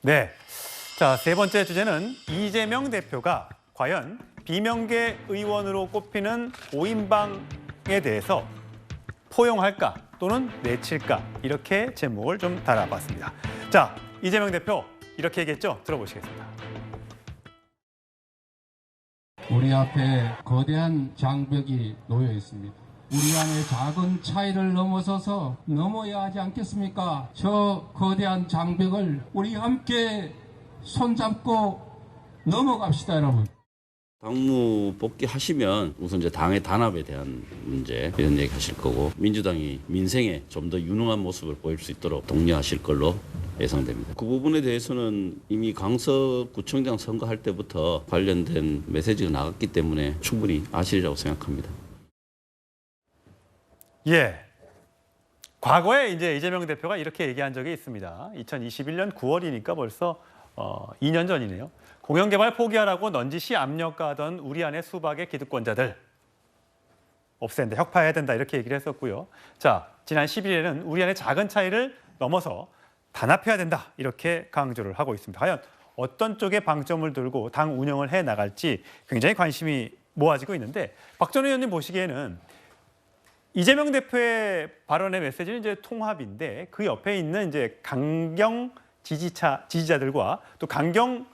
네. 자, 세 번째 주제는 이재명 대표가 과연 비명계 의원으로 꼽히는 5인방에 대해서 포용할까 또는 내칠까 이렇게 제목을 좀 달아봤습니다. 자, 이재명 대표 이렇게 얘기했죠? 들어보시겠습니다. 우리 앞에 거대한 장벽이 놓여 있습니다. 우리 안의 작은 차이를 넘어서서 넘어야 하지 않겠습니까? 저 거대한 장벽을 우리 함께 손잡고 넘어갑시다, 여러분. 당무 복귀하시면 우선 이제 당의 단합에 대한 문제 이런 얘기 하실 거고 민주당이 민생에 좀 더 유능한 모습을 보일 수 있도록 독려하실 걸로 예상됩니다. 그 부분에 대해서는 이미 강서구청장 선거할 때부터 관련된 메시지가 나갔기 때문에 충분히 아시리라고 생각합니다. 예. 과거에 이제 이재명 대표가 이렇게 얘기한 적이 있습니다. 2021년 9월이니까 벌써 2년 전이네요. 공영개발 포기하라고 넌지시 압력가하던 우리 안의 수박의 기득권자들 없앤다, 혁파해야 된다 이렇게 얘기를 했었고요. 자, 지난 10일에는 우리 안의 작은 차이를 넘어서 단합해야 된다 이렇게 강조를 하고 있습니다. 과연 어떤 쪽에 방점을 들고 당 운영을 해 나갈지 굉장히 관심이 모아지고 있는데 박 전 의원님 보시기에는 이재명 대표의 발언의 메시지는 이제 통합인데 그 옆에 있는 이제 강경 지지자들과 또 강경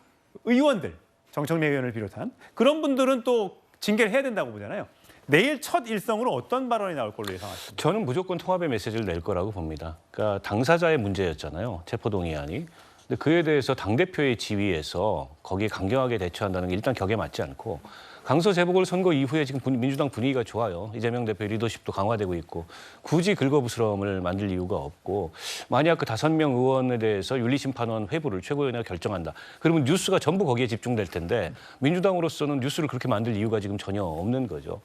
의원들, 정청래 의원을 비롯한 그런 분들은 또 징계를 해야 된다고 보잖아요. 내일 첫 일성으로 어떤 발언이 나올 걸로 예상하십니까? 저는 무조건 통합의 메시지를 낼 거라고 봅니다. 그러니까 당사자의 문제였잖아요. 체포동의안이. 근데 그에 대해서 당대표의 지위에서 거기에 강경하게 대처한다는 게 일단 격에 맞지 않고 강서 재보궐선거 이후에 지금 민주당 분위기가 좋아요. 이재명 대표의 리더십도 강화되고 있고 굳이 긁어부스럼을 만들 이유가 없고 만약 그 5명 의원에 대해서 윤리심판원 회부를 최고위원회가 결정한다. 그러면 뉴스가 전부 거기에 집중될 텐데 민주당으로서는 뉴스를 그렇게 만들 이유가 지금 전혀 없는 거죠.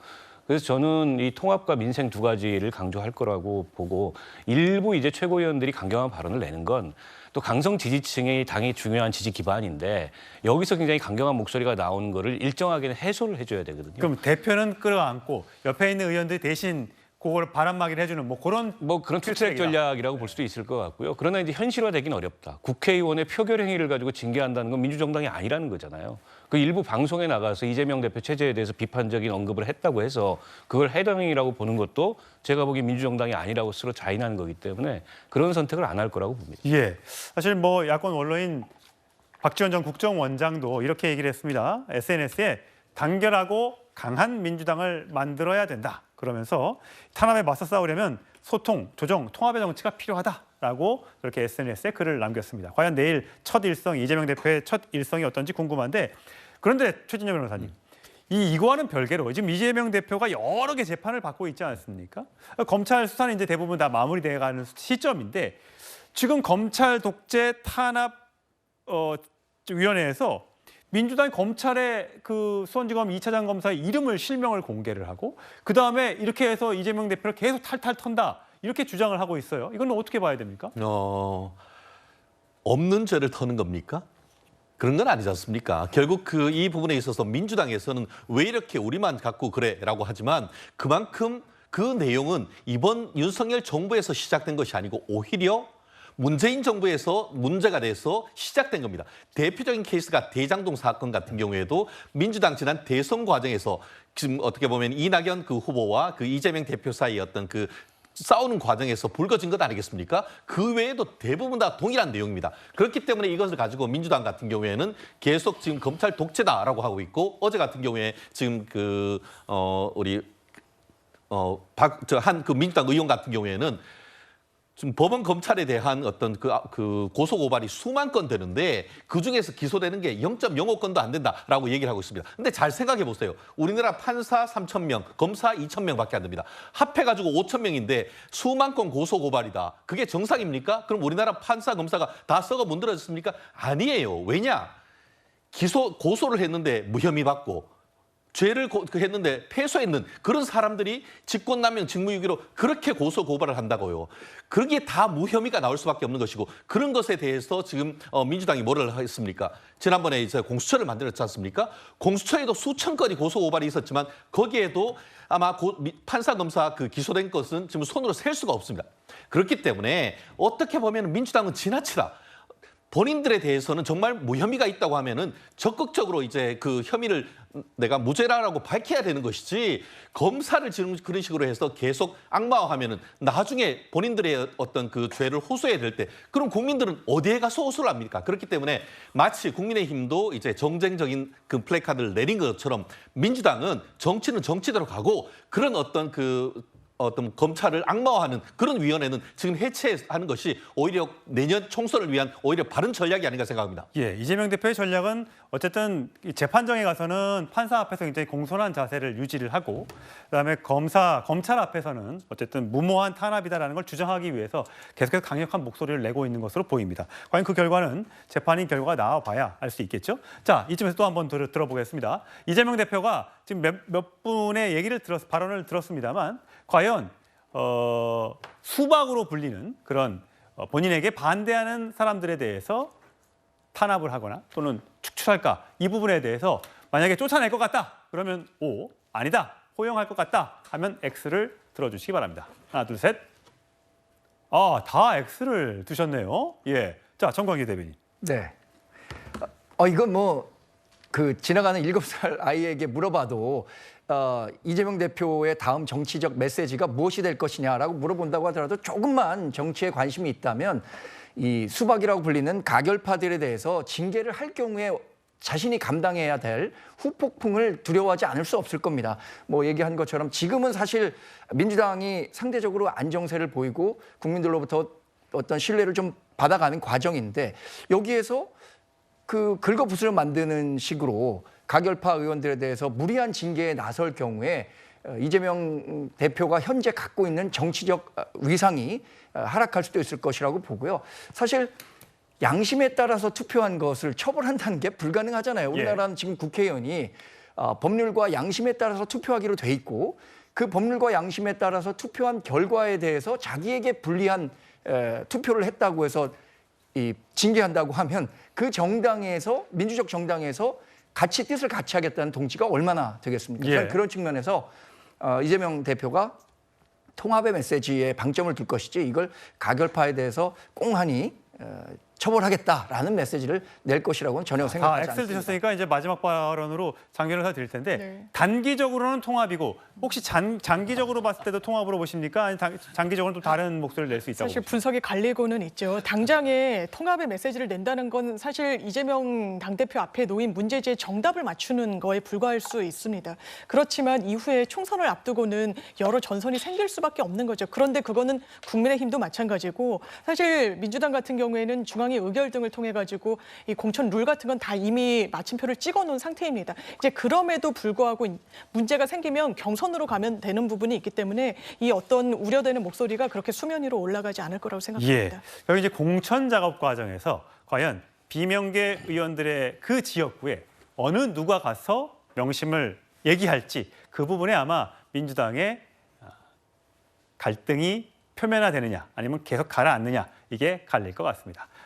그래서 저는 이 통합과 민생 두 가지를 강조할 거라고 보고 일부 이제 최고위원들이 강경한 발언을 내는 건 또 강성 지지층의 당의 중요한 지지 기반인데 여기서 굉장히 강경한 목소리가 나오는 거를 일정하게는 해소를 해줘야 되거든요. 그럼 대표는 끌어안고 옆에 있는 의원들이 대신 그걸 바람막이를 해주는 그런 투트랙 전략이라고 볼 수도 있을 것 같고요. 그러나 이제 현실화되긴 어렵다. 국회의원의 표결 행위를 가지고 징계한다는 건 민주정당이 아니라는 거잖아요. 그 일부 방송에 나가서 이재명 대표 체제에 대해서 비판적인 언급을 했다고 해서 그걸 해당 행위라고 보는 것도 제가 보기엔 민주정당이 아니라고 스스로 자인하는 거기 때문에 그런 선택을 안 할 거라고 봅니다. 예, 사실 야권 원로인 박지원 전 국정원장도 이렇게 얘기를 했습니다. SNS에 단결하고 강한 민주당을 만들어야 된다. 그러면서 탄압에 맞서 싸우려면 소통, 조정, 통합의 정치가 필요하다라고 그렇게 SNS에 글을 남겼습니다. 과연 내일 첫 일성, 이재명 대표의 첫 일성이 어떤지 궁금한데 그런데 최진영 변호사님, 이거와는 별개로 지금 이재명 대표가 여러 개 재판을 받고 있지 않습니까? 검찰 수사는 이제 대부분 다 마무리돼가는 시점인데 지금 검찰 독재 탄압 위원회에서 민주당이 검찰의 그 수원지검 2차장 검사의 이름을 실명을 공개를 하고 그다음에 이렇게 해서 이재명 대표를 계속 탈탈 턴다 이렇게 주장을 하고 있어요. 이건 어떻게 봐야 됩니까? 없는 죄를 터는 겁니까? 그런 건 아니지 않습니까? 결국 이 부분에 있어서 민주당에서는 왜 이렇게 우리만 갖고 그래라고 하지만 그만큼 그 내용은 이번 윤석열 정부에서 시작된 것이 아니고 오히려 문재인 정부에서 문제가 돼서 시작된 겁니다. 대표적인 케이스가 대장동 사건 같은 경우에도 민주당 지난 대선 과정에서 지금 어떻게 보면 이낙연 그 후보와 그 이재명 대표 사이의 어떤 그 싸우는 과정에서 불거진 것 아니겠습니까? 그 외에도 대부분 다 동일한 내용입니다. 그렇기 때문에 이것을 가지고 민주당 같은 경우에는 계속 지금 검찰 독재다라고 하고 있고 어제 같은 경우에 지금 우리 한 민주당 의원 같은 경우에는 지금 법원 검찰에 대한 어떤 그 고소 고발이 수만 건 되는데 그 중에서 기소되는 게 0.05건도 안 된다라고 얘기를 하고 있습니다. 근데 잘 생각해 보세요. 우리나라 판사 3,000명, 검사 2,000명밖에 안 됩니다. 합해가지고 5,000명인데 수만 건 고소 고발이다. 그게 정상입니까? 그럼 우리나라 판사, 검사가 다 썩어 문드러졌습니까? 아니에요. 왜냐? 고소를 했는데 무혐의 받고 죄를 했는데 패소했는 그런 사람들이 직권남용 직무유기로 그렇게 고소 고발을 한다고요. 그게 다 무혐의가 나올 수밖에 없는 것이고 그런 것에 대해서 지금 민주당이 뭐를 했습니까? 지난번에 이제 공수처를 만들었지 않습니까? 공수처에도 수천 건이 고소 고발이 있었지만 거기에도 아마 판사 검사 기소된 것은 지금 손으로 셀 수가 없습니다. 그렇기 때문에 어떻게 보면 민주당은 지나치다. 본인들에 대해서는 정말 무혐의가 있다고 하면은 적극적으로 이제 그 혐의를 내가 무죄라고 밝혀야 되는 것이지, 검사를 지금 그런 식으로 해서 계속 악마화하면은 나중에 본인들의 어떤 그 죄를 호소해야 될 때 그럼 국민들은 어디에 가서 호소를 합니까? 그렇기 때문에 마치 국민의힘도 이제 정쟁적인 그 플래카드를 내린 것처럼 민주당은 정치는 정치대로 가고 그런 어떤 검찰을 악마화하는 그런 위원회는 지금 해체하는 것이 오히려 내년 총선을 위한 오히려 바른 전략이 아닌가 생각합니다. 예, 이재명 대표의 전략은 어쨌든 이 재판정에 가서는 판사 앞에서 굉장히 공손한 자세를 유지를 하고, 그다음에 검찰 앞에서는 어쨌든 무모한 탄압이다라는 걸 주장하기 위해서 계속해서 강력한 목소리를 내고 있는 것으로 보입니다. 과연 그 결과는 재판인 결과가 나와봐야 알 수 있겠죠. 자, 이쯤에서 또 한번 들어보겠습니다. 이재명 대표가 지금 몇 분의 발언을 들었습니다만, 과연 수박으로 불리는 그런 본인에게 반대하는 사람들에 대해서 탄압을 하거나 또는 축출할까, 이 부분에 대해서 만약에 쫓아낼 것 같다 그러면 O, 아니다 호용할 것 같다 하면 X를 들어주시기 바랍니다. 하나 둘 셋. 다 X를 두셨네요. 예, 자 정광희 대변인. 네. 이건 지나가는 7살 아이에게 물어봐도 이재명 대표의 다음 정치적 메시지가 무엇이 될 것이냐라고 물어본다고 하더라도 조금만 정치에 관심이 있다면 이 수박이라고 불리는 가결파들에 대해서 징계를 할 경우에 자신이 감당해야 될 후폭풍을 두려워하지 않을 수 없을 겁니다. 얘기한 것처럼 지금은 사실 민주당이 상대적으로 안정세를 보이고 국민들로부터 어떤 신뢰를 좀 받아가는 과정인데, 여기에서 긁어부스러 만드는 식으로 가결파 의원들에 대해서 무리한 징계에 나설 경우에 이재명 대표가 현재 갖고 있는 정치적 위상이 하락할 수도 있을 것이라고 보고요. 사실 양심에 따라서 투표한 것을 처벌한다는 게 불가능하잖아요. 우리나라는 지금 국회의원이 법률과 양심에 따라서 투표하기로 돼 있고, 그 법률과 양심에 따라서 투표한 결과에 대해서 자기에게 불리한 투표를 했다고 해서 징계한다고 하면 그 정당에서, 민주적 정당에서 뜻을 같이 하겠다는 동지가 얼마나 되겠습니까? 저는 그런 측면에서 이재명 대표가 통합의 메시지에 방점을 둘 것이지, 이걸 가결파에 대해서 꽁하니 처벌하겠다라는 메시지를 낼 것이라고는 전혀 생각하지 않습니다. X를 드셨으니까 이제 마지막 발언으로 장면을 다 드릴 텐데, 네. 단기적으로는 통합이고 혹시 장기적으로 봤을 때도 통합으로 보십니까? 아니 장기적으로는 또 다른 목소리를 낼 수 있다고 사실 보십니까? 분석이 갈리고는 있죠. 당장에 통합의 메시지를 낸다는 건 사실 이재명 당대표 앞에 놓인 문제지의 정답을 맞추는 거에 불과할 수 있습니다. 그렇지만 이후에 총선을 앞두고는 여러 전선이 생길 수밖에 없는 거죠. 그런데 그거는 국민의힘도 마찬가지고, 사실 민주당 같은 경우에는 중앙위 의결 등을 통해 가지고 이 공천 룰 같은 건 다 이미 마침표를 찍어 놓은 상태입니다. 이제 그럼에도 불구하고 문제가 생기면 경선으로 가면 되는 부분이 있기 때문에 이 어떤 우려되는 목소리가 그렇게 수면 위로 올라가지 않을 거라고 생각합니다. 예. 여기 이제 공천 작업 과정에서 과연 비명계 의원들의 그 지역구에 어느 누가 가서 명심을 얘기할지, 그 부분에 아마 민주당의 갈등이 표면화되느냐 아니면 계속 가라앉느냐, 이게 갈릴 것 같습니다.